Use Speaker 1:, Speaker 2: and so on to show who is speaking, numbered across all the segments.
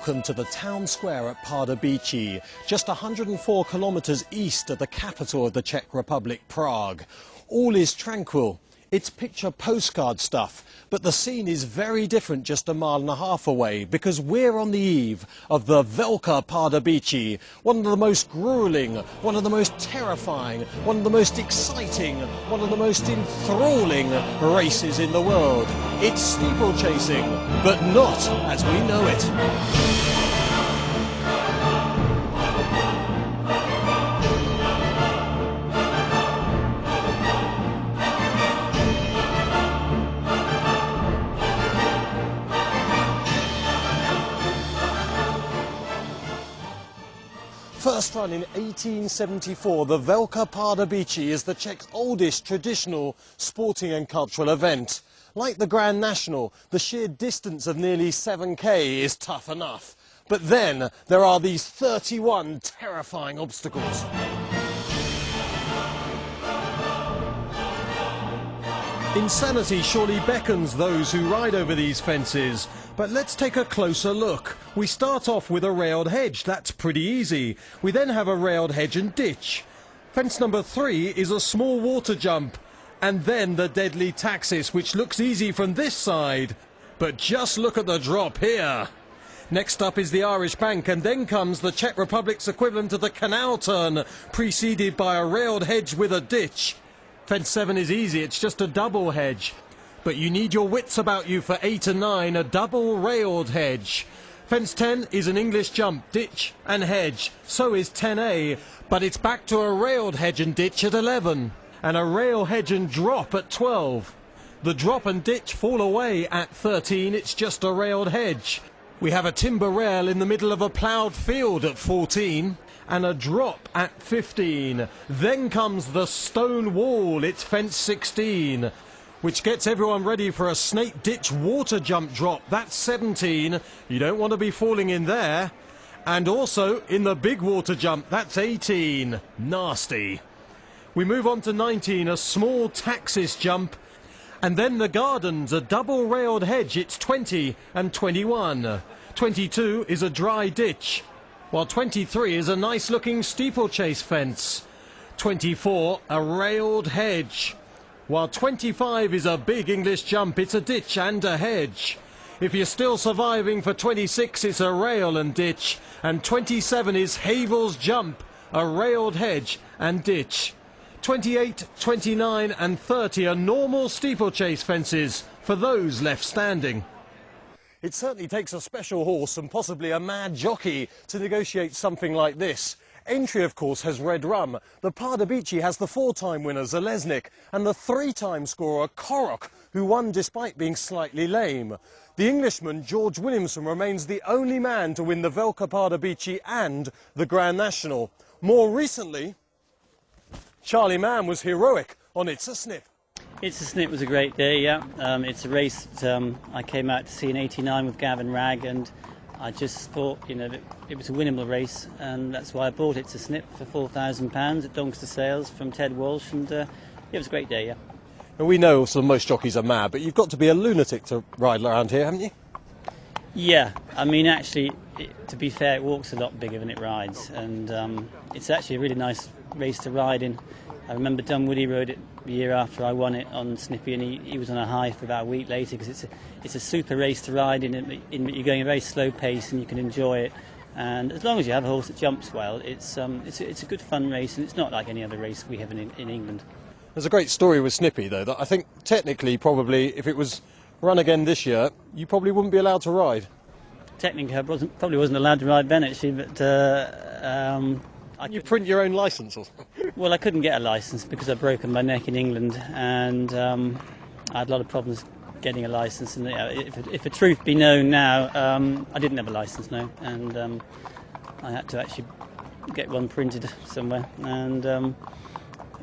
Speaker 1: Welcome to the town square at Pardubice, just 104 kilometers east of the capital of the Czech Republic, Prague. All is tranquil. It's picture postcard stuff, but the scene is very different just a mile and a half away, because we're on the eve of the Velka Pardubice, one of the most grueling, one of the most terrifying, one of the most exciting, one of the most enthralling races in the world. It's steeplechasing, but not as we know it. First run in 1874, the Velka Pardubice is the Czech's oldest traditional sporting and cultural event. Like the Grand National, the sheer distance of nearly 7k is tough enough. But then there are these 31 terrifying obstacles. Insanity surely beckons those who ride over these fences. But let's take a closer look. We start off with a railed hedge. That's pretty easy. We then have a railed hedge and ditch. Fence number 3 is a small water jump. And then the deadly taxis, which looks easy from this side. But just look at the drop here. Next up is the Irish Bank, and then comes the Czech Republic's equivalent of the canal turn, preceded by a railed hedge with a ditch. Fence 7 is easy, it's just a double hedge. But you need your wits about you for 8 and 9, a double railed hedge. Fence 10 is an English jump, ditch and hedge. So is 10A, but it's back to a railed hedge and ditch at 11. And a rail hedge and drop at 12. The drop and ditch fall away at 13, it's just a railed hedge. We have a timber rail in the middle of a ploughed field at 14. And a drop at 15. Then comes the stone wall, it's fence 16, which gets everyone ready for a snake ditch water jump drop. That's 17. You don't want to be falling in there. And also in the big water jump, that's 18. Nasty. We move on to 19, a small taxis jump. And then the gardens, a double railed hedge, it's 20 and 21. 22 is a dry ditch, while 23 is a nice-looking steeplechase fence. 24, a railed hedge. While 25 is a big English jump, it's a ditch and a hedge. If you're still surviving for 26, it's a rail and ditch. And 27 is Havel's jump, a railed hedge and ditch. 28, 29 and 30 are normal steeplechase fences for those left standing. It certainly takes a special horse and possibly a mad jockey to negotiate something like this. Entry, of course, has red rum. The Pardubice has the 4-time winner, Zalesnik, and the 3-time scorer, Korok, who won despite being slightly lame. The Englishman, George Williamson, remains the only man to win the Velka Pardubice and the Grand National. More recently, Charlie Mann was heroic on It's a Snip.
Speaker 2: It's a Snip was a great day, yeah. It's a race that I came out to see in '89 with Gavin Ragg, and I just thought, you know, that it was a winnable race, and that's why I bought It's a Snip for £4,000 at Doncaster Sales from Ted Walsh, and it was a great day, yeah.
Speaker 1: And we know most jockeys are mad, but you've got to be a lunatic to ride around here, haven't you?
Speaker 2: Yeah, I mean, actually, to be fair, it walks a lot bigger than it rides, and it's actually a really nice race to ride in. I remember Dunwoody rode it the year after I won it on Snippy, and he was on a high for about a week later, because it's a super race to ride in that you're going at a very slow pace and you can enjoy it. And as long as you have a horse that jumps well, it's a good fun race, and it's not like any other race we have in England.
Speaker 1: There's a great story with Snippy, though, that I think technically, probably, if it was run again this year, you probably wouldn't be allowed to ride.
Speaker 2: Technically, I probably wasn't allowed to ride Ben, actually, but
Speaker 1: you print your own licence or something?
Speaker 2: Well, I couldn't get a licence because I'd broken my neck in England, and I had a lot of problems getting a licence. And if the truth be known now, I didn't have a licence, no, and I had to actually get one printed somewhere. And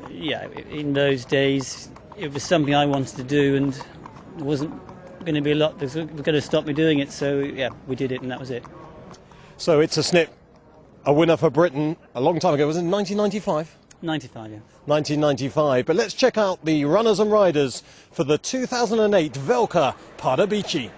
Speaker 2: yeah, in those days, it was something I wanted to do, and there wasn't going to be a lot that was going to stop me doing it. So yeah, we did it, and that was it.
Speaker 1: So It's a Snip. A winner for Britain a long time ago, was it 1995?
Speaker 2: 95, yeah.
Speaker 1: 1995. But let's check out the runners and riders for the 2008 Velka Pardubice.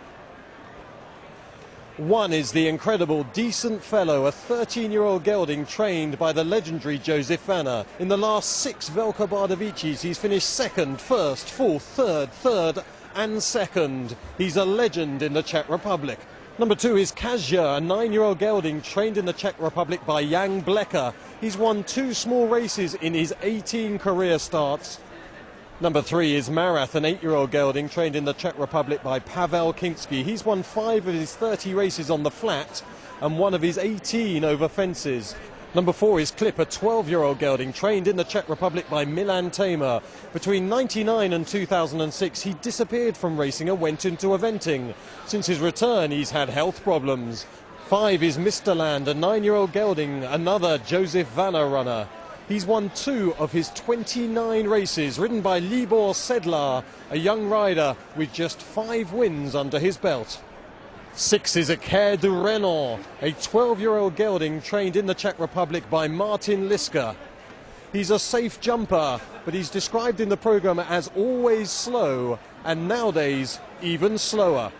Speaker 1: 1 is the incredible Decent Fellow, a 13-year-old gelding trained by the legendary Joseph Vanna. In the last 6 Velka Pardubices, he's finished second, first, fourth, third and second. He's a legend in the Czech Republic. Number 2 is Kazja, a 9-year-old gelding trained in the Czech Republic by Jan Blecker. He's won 2 small races in his 18 career starts. Number 3 is Marath, an 8-year-old gelding trained in the Czech Republic by Pavel Kinsky. He's won 5 of his 30 races on the flat and 1 of his 18 over fences. Number 4 is Clip, a 12-year-old gelding trained in the Czech Republic by Milan Tamer. Between 1999 and 2006, he disappeared from racing and went into eventing. Since his return, he's had health problems. 5 is Mr. Land, a 9-year-old gelding, another Joseph Vanna runner. He's won 2 of his 29 races, ridden by Libor Sedlar, a young rider with just 5 wins under his belt. 6 is Aker du Renan, a 12-year-old gelding trained in the Czech Republic by Martin Liska. He's a safe jumper, but he's described in the programme as always slow, and nowadays even slower.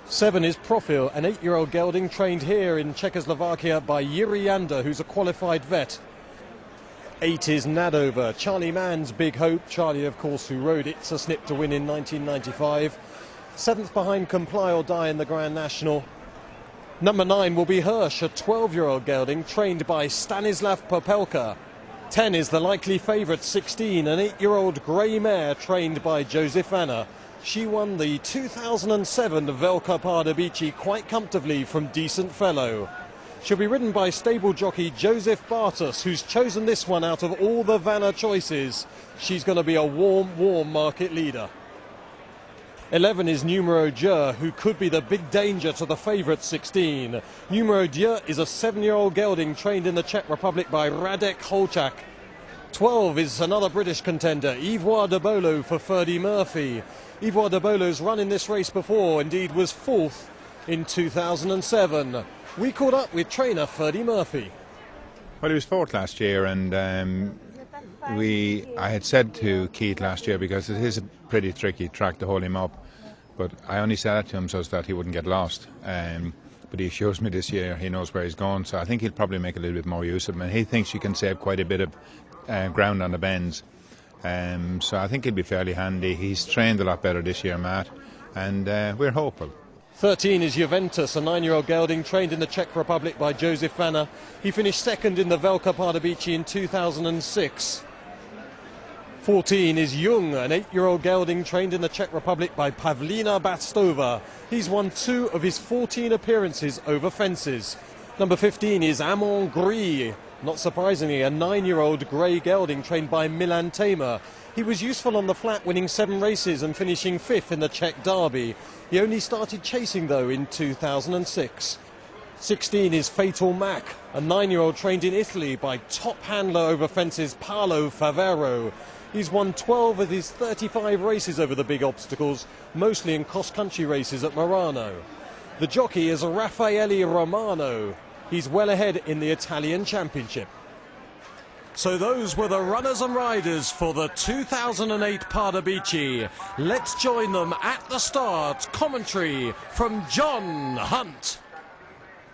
Speaker 1: 7 is Profil, an 8-year-old gelding trained here in Czechoslovakia by Jiří Janda, who's a qualified vet. 8 is Nadover, Charlie Mann's big hope. Charlie, of course, who rode It's a Snip to win in 1995. 7th behind Comply or Die in the Grand National. Number 9 will be Hirsch, a 12-year-old gelding trained by Stanislav Popelka. 10 is the likely favourite 16, an 8-year-old grey mare trained by Joseph Vanna. She won the 2007 Velka Pardubice quite comfortably from Decent Fellow. She'll be ridden by stable jockey Joseph Bartos, who's chosen this one out of all the Vanna choices. She's going to be a warm market leader. 11 is Numero Dieu, who could be the big danger to the favourite 16. Numero Dieu is a 7-year-old gelding trained in the Czech Republic by Radek Holčák. 12 is another British contender, Ivoire de Bolo for Ferdy Murphy. Ivoire de Bolo's run in this race before, indeed was 4th in 2007. We caught up with trainer Ferdy Murphy.
Speaker 3: Well, he was 4th last year, and I had said to Keith last year, because it is a pretty tricky track to hold him up, but I only said that to him so that he wouldn't get lost. But he shows me this year he knows where he's going, so I think he'll probably make a little bit more use of him, and he thinks he can save quite a bit of ground on the bends. So I think he'll be fairly handy. He's trained a lot better this year, Matt, and we're hopeful.
Speaker 1: 13 is Juventus, a 9-year-old gelding trained in the Czech Republic by Joseph Vanna. He finished 2nd in the Velka Pardubice in 2006. 14 is Jung, an 8-year-old gelding trained in the Czech Republic by Pavlína Bastova. He's won 2 of his 14 appearances over fences. Number 15 is Amon Gris, not surprisingly a 9-year-old grey gelding trained by Milan Tamer. He was useful on the flat, winning 7 races and finishing 5th in the Czech Derby. He only started chasing though in 2006. 16 is Fatal Mac, a 9-year-old trained in Italy by top handler over fences Paolo Favero. He's won 12 of his 35 races over the big obstacles, mostly in cross-country races at Murano. The jockey is Raffaele Romano. He's well ahead in the Italian Championship. So those were the runners and riders for the 2008 Pardubice. Let's join them at the start. Commentary from John Hunt.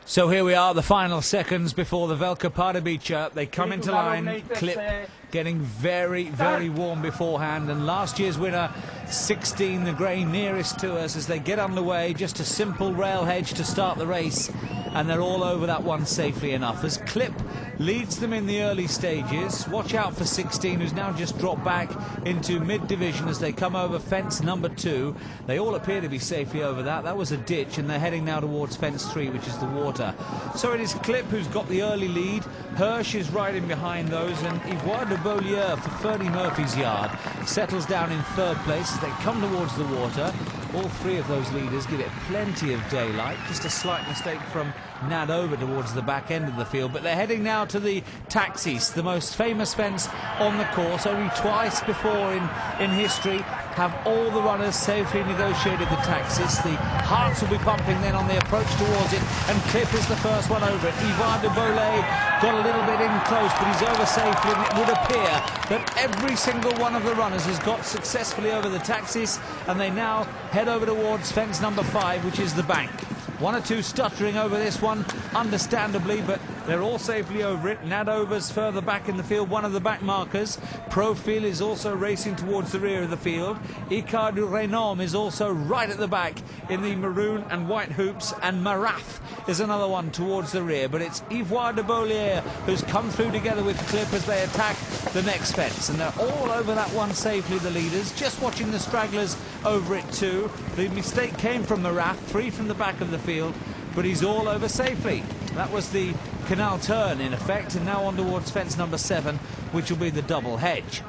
Speaker 4: So here we are, the final seconds before the Velka Pardubice. They come into line, Clip getting very, very warm beforehand, and last year's winner, 16, the grey nearest to us, as they get underway. Just a simple rail hedge to start the race, and they're all over that one safely enough. As Clip leads them in the early stages, watch out for 16, who's now just dropped back into mid-division as they come over fence number 2. They all appear to be safely over that. That was a ditch, and they're heading now towards fence 3, which is the water. So it is Clip who's got the early lead. Hirsch is riding behind those, and Ivoire de Beaulieu for Ferdy Murphy's yard settles down in 3rd place as they come towards the water. All 3 of those leaders give it plenty of daylight. Just a slight mistake from Nadover towards the back end of the field, but they're heading now to the Taxis, the most famous fence on the course. Only twice before in history have all the runners safely negotiated the Taxis. The hearts will be pumping then on the approach towards it, and Clip is the first one over it. Ivoire de Beaulieu got a little bit in close, but he's over safely, and it would appear that every single one of the runners has got successfully over the Taxis, and they now head over towards fence number 5, which is the bank. One or two stuttering over this one, understandably, but they're all safely over it. Nadover's further back in the field, one of the back markers. Profil is also racing towards the rear of the field. Icardu Renom is also right at the back in the maroon and white hoops, and Marath is another one towards the rear. But it's Ivoire de Beaulieu who's come through together with Clip as they attack the next fence, and they're all over that one safely, the leaders. Just watching the stragglers over it too. The mistake came from Marath, 3 from the back of the field, but he's all over safely. That was the canal turn in effect, and now on towards fence number 7, which will be the double hedge.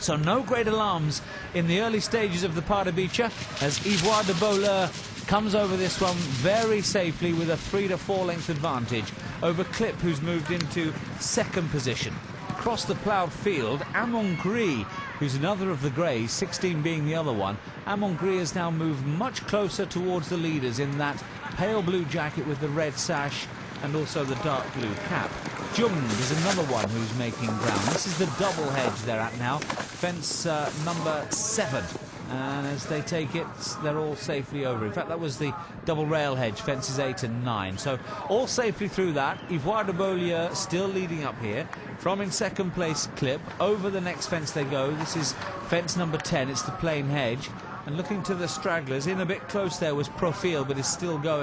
Speaker 4: So no great alarms in the early stages of the Pardubice as Ivoire de Beaulieu comes over this one very safely with a 3 to 4 length advantage over Clip, who's moved into second position. Across the ploughed field, Amon Gris, who's another of the greys, 16 being the other one. Amon Gris has now moved much closer towards the leaders in that pale blue jacket with the red sash and also the dark blue cap. Jung is another one who's making ground. This is the double hedge they're at now, fence number 7. And as they take it, they're all safely over. In fact, that was the double rail hedge, fences 8 and 9. So all safely through that. Ivoire de Beaulieu still leading up here. From in second place, Clip. Over the next fence they go. This is fence number 10. It's the plain hedge. And looking to the stragglers, in a bit close there was Profil, but is still going.